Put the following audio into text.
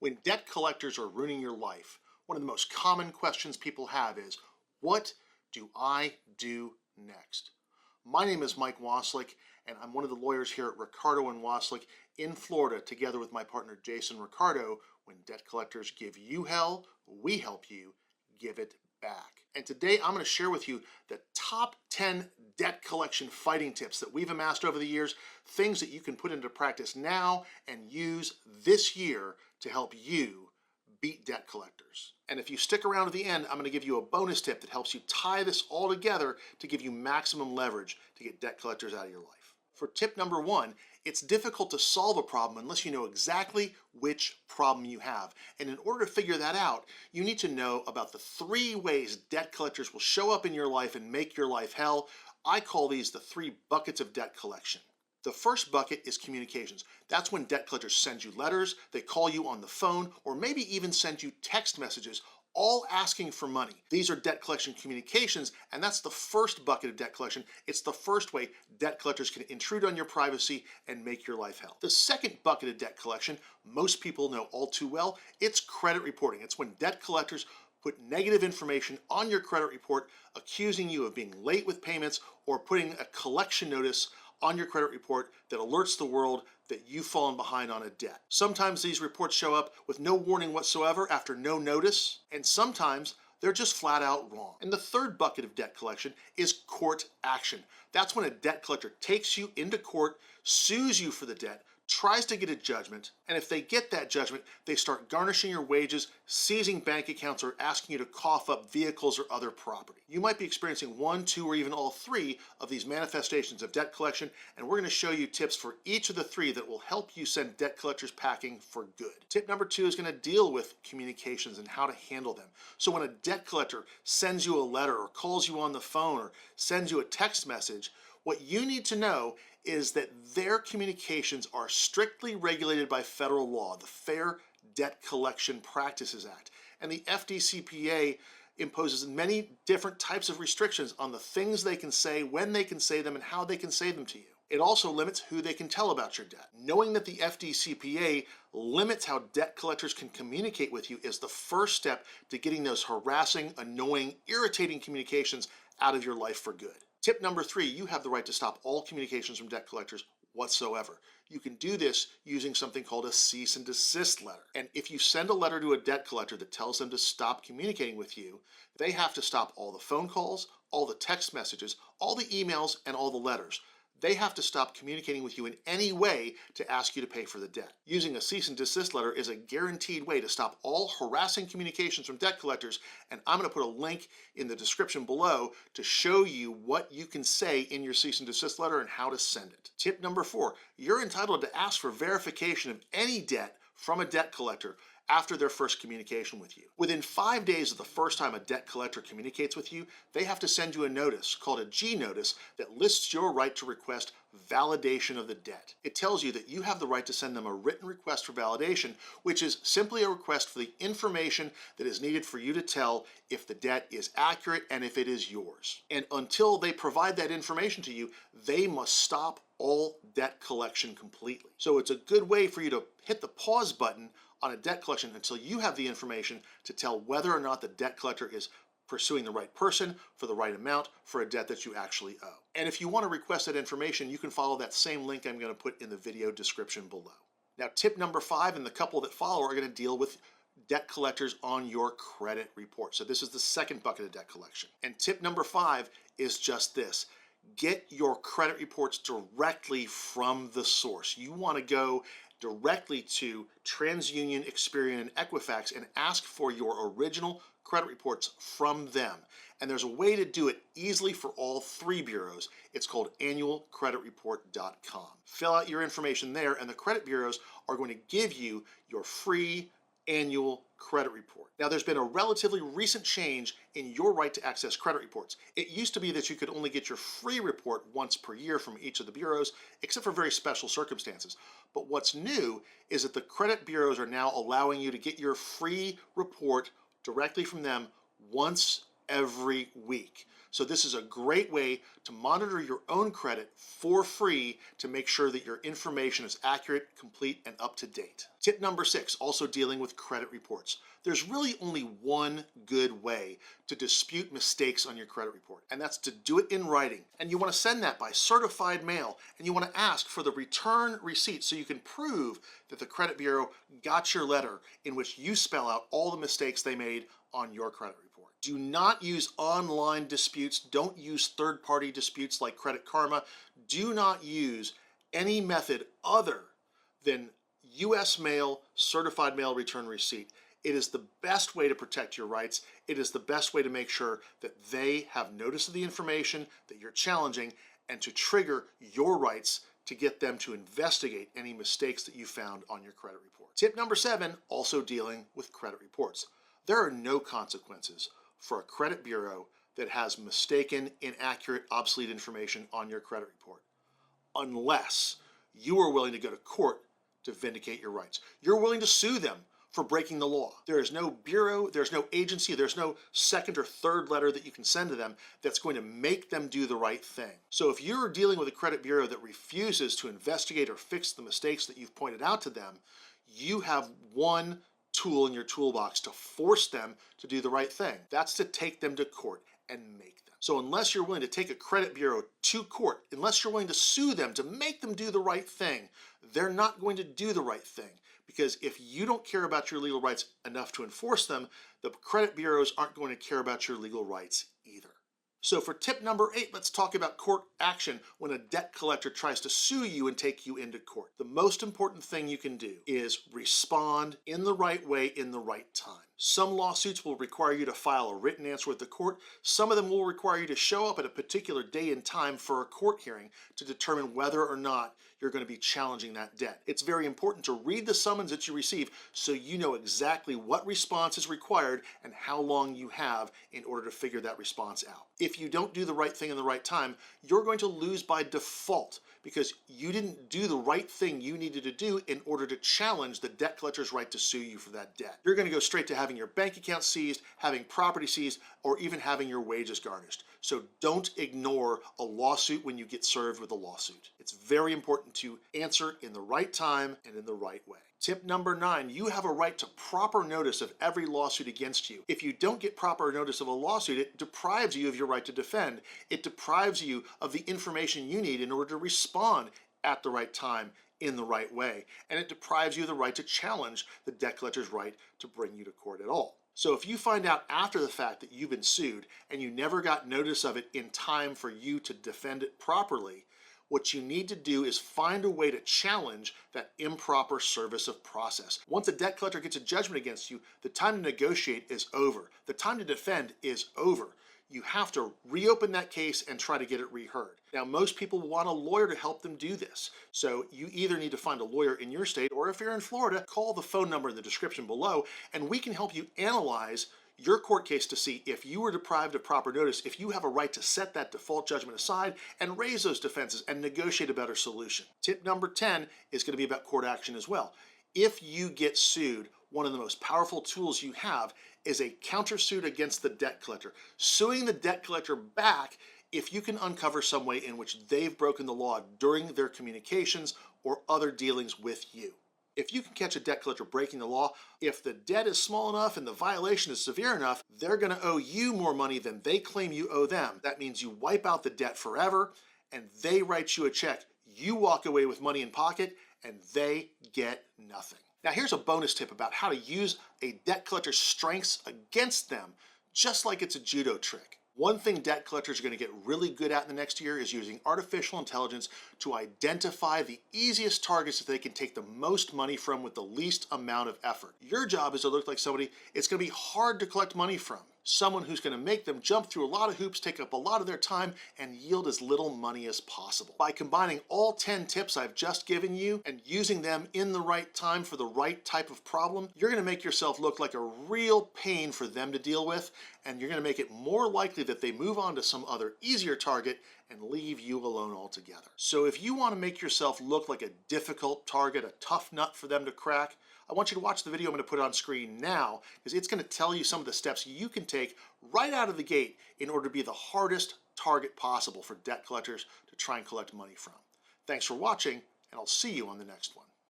When debt collectors are ruining your life, one of the most common questions people have is, what do I do next? My name is Mike Waslick, and I'm one of the lawyers here at Ricardo and Waslick in Florida, together with my partner Jason Ricardo. When debt collectors give you hell, we help you give it back. And today I'm going to share with you the top 10 debt collection fighting tips that we've amassed over the years, things that you can put into practice now and use this year to help you beat debt collectors. And if you stick around to the end, I'm going to give you a bonus tip that helps you tie this all together to give you maximum leverage to get debt collectors out of your life. For tip number one, it's difficult to solve a problem unless you know exactly which problem you have. And in order to figure that out, you need to know about the 3 ways debt collectors will show up in your life and make your life hell. I call these the 3 buckets of debt collection. The first bucket is communications. That's when debt collectors send you letters, they call you on the phone, or maybe even send you text messages, all asking for money. These are debt collection communications, and that's the first bucket of debt collection. It's the first way debt collectors can intrude on your privacy and make your life hell. The second bucket of debt collection, most people know all too well, it's credit reporting. It's when debt collectors put negative information on your credit report, accusing you of being late with payments or putting a collection notice on your credit report that alerts the world that you've fallen behind on a debt. Sometimes these reports show up with no warning whatsoever after no notice, and sometimes they're just flat out wrong. And the third bucket of debt collection is court action. That's when a debt collector takes you into court, sues you for the debt, tries to get a judgment, and if they get that judgment, they start garnishing your wages, seizing bank accounts, or asking you to cough up vehicles or other property. You might be experiencing 1, 2, or even all 3 of these manifestations of debt collection, and we're going to show you tips for each of the 3 that will help you send debt collectors packing for good. Tip number 2 is going to deal with communications and how to handle them. So when a debt collector sends you a letter or calls you on the phone or sends you a text message, what you need to know is that their communications are strictly regulated by federal law, the Fair Debt Collection Practices Act. And the FDCPA imposes many different types of restrictions on the things they can say, when they can say them, and how they can say them to you. It also limits who they can tell about your debt. Knowing that the FDCPA limits how debt collectors can communicate with you is the first step to getting those harassing, annoying, irritating communications out of your life for good. Tip number 3, you have the right to stop all communications from debt collectors whatsoever. You can do this using something called a cease and desist letter. And if you send a letter to a debt collector that tells them to stop communicating with you, they have to stop all the phone calls, all the text messages, all the emails, and all the letters. They have to stop communicating with you in any way to ask you to pay for the debt. Using a cease and desist letter is a guaranteed way to stop all harassing communications from debt collectors, and I'm going to put a link in the description below to show you what you can say in your cease and desist letter and how to send it. Tip number 4, you're entitled to ask for verification of any debt from a debt collector after their first communication with you. Within 5 days of the first time a debt collector communicates with you, they have to send you a notice called a G notice that lists your right to request validation of the debt. It tells you that you have the right to send them a written request for validation, which is simply a request for the information that is needed for you to tell if the debt is accurate and if it is yours. And until they provide that information to you, they must stop all debt collection completely. So it's a good way for you to hit the pause button on a debt collection until you have the information to tell whether or not the debt collector is pursuing the right person for the right amount for a debt that you actually owe. And if you want to request that information, you can follow that same link I'm going to put in the video description below. Now, tip number 5 and the couple that follow are going to deal with debt collectors on your credit report. So this is the second bucket of debt collection. And tip number 5 is just this. Get your credit reports directly from the source. You want to go directly to TransUnion, Experian, and Equifax and ask for your original credit reports from them. And there's a way to do it easily for all 3 bureaus. It's called annualcreditreport.com. Fill out your information there, and the credit bureaus are going to give you your free annual credit report. Now, there's been a relatively recent change in your right to access credit reports. It used to be that you could only get your free report once per year from each of the bureaus, except for very special circumstances. But what's new is that the credit bureaus are now allowing you to get your free report directly from them once every week. So this is a great way to monitor your own credit for free to make sure that your information is accurate, complete, and up to date. Tip number 6, also dealing with credit reports. There's really only one good way to dispute mistakes on your credit report, and that's to do it in writing. And you want to send that by certified mail, and you want to ask for the return receipt so you can prove that the credit bureau got your letter in which you spell out all the mistakes they made on your credit report. Do not use online disputes. Don't use third-party disputes like Credit Karma. Do not use any method other than U.S. mail, certified mail return receipt. It is the best way to protect your rights. It is the best way to make sure that they have notice of the information that you're challenging and to trigger your rights to get them to investigate any mistakes that you found on your credit report. Tip number 7, also dealing with credit reports. There are no consequences for a credit bureau that has mistaken, inaccurate, obsolete information on your credit report, unless you are willing to go to court to vindicate your rights. You're willing to sue them for breaking the law. There is no bureau, there's no agency, there's no second or third letter that you can send to them that's going to make them do the right thing. So if you're dealing with a credit bureau that refuses to investigate or fix the mistakes that you've pointed out to them, you have one tool in your toolbox to force them to do the right thing. That's to take them to court and make them. So unless you're willing to take a credit bureau to court, unless you're willing to sue them to make them do the right thing, they're not going to do the right thing. Because if you don't care about your legal rights enough to enforce them, the credit bureaus aren't going to care about your legal rights either. So for tip number 8, let's talk about court action when a debt collector tries to sue you and take you into court. The most important thing you can do is respond in the right way in the right time. Some lawsuits will require you to file a written answer with the court. Some of them will require you to show up at a particular day and time for a court hearing to determine whether or not you're going to be challenging that debt. It's very important to read the summons that you receive so you know exactly what response is required and how long you have in order to figure that response out. If you don't do the right thing in the right time, you're going to lose by default because you didn't do the right thing you needed to do in order to challenge the debt collector's right to sue you for that debt. You're going to go straight to having your bank account seized, having property seized, or even having your wages garnished. So don't ignore a lawsuit when you get served with a lawsuit. It's very important to answer in the right time and in the right way. Tip number 9, you have a right to proper notice of every lawsuit against you. If you don't get proper notice of a lawsuit, it deprives you of your right to defend. It deprives you of the information you need in order to respond at the right time in the right way. And it deprives you of the right to challenge the debt collector's right to bring you to court at all. So if you find out after the fact that you've been sued and you never got notice of it in time for you to defend it properly, what you need to do is find a way to challenge that improper service of process. Once a debt collector gets a judgment against you, the time to negotiate is over. The time to defend is over. You have to reopen that case and try to get it reheard. Now, most people want a lawyer to help them do this. So you either need to find a lawyer in your state, or if you're in Florida, call the phone number in the description below, and we can help you analyze your court case to see if you were deprived of proper notice, if you have a right to set that default judgment aside and raise those defenses and negotiate a better solution. Tip number 10 is going to be about court action as well. If you get sued, one of the most powerful tools you have is a countersuit against the debt collector. Suing the debt collector back if you can uncover some way in which they've broken the law during their communications or other dealings with you. If you can catch a debt collector breaking the law, if the debt is small enough and the violation is severe enough, they're going to owe you more money than they claim you owe them. That means you wipe out the debt forever and they write you a check. You walk away with money in pocket and they get nothing. Now here's a bonus tip about how to use a debt collector's strengths against them, just like it's a judo trick. One thing debt collectors are going to get really good at in the next year is using artificial intelligence to identify the easiest targets that they can take the most money from with the least amount of effort. Your job is to look like somebody it's going to be hard to collect money from. Someone who's going to make them jump through a lot of hoops, take up a lot of their time, and yield as little money as possible. By combining all 10 tips I've just given you and using them in the right time for the right type of problem, you're going to make yourself look like a real pain for them to deal with, and you're going to make it more likely that they move on to some other easier target and leave you alone altogether. So if you want to make yourself look like a difficult target, a tough nut for them to crack, I want you to watch the video I'm going to put on screen now, because it's going to tell you some of the steps you can take right out of the gate in order to be the hardest target possible for debt collectors to try and collect money from. Thanks for watching, and I'll see you on the next one.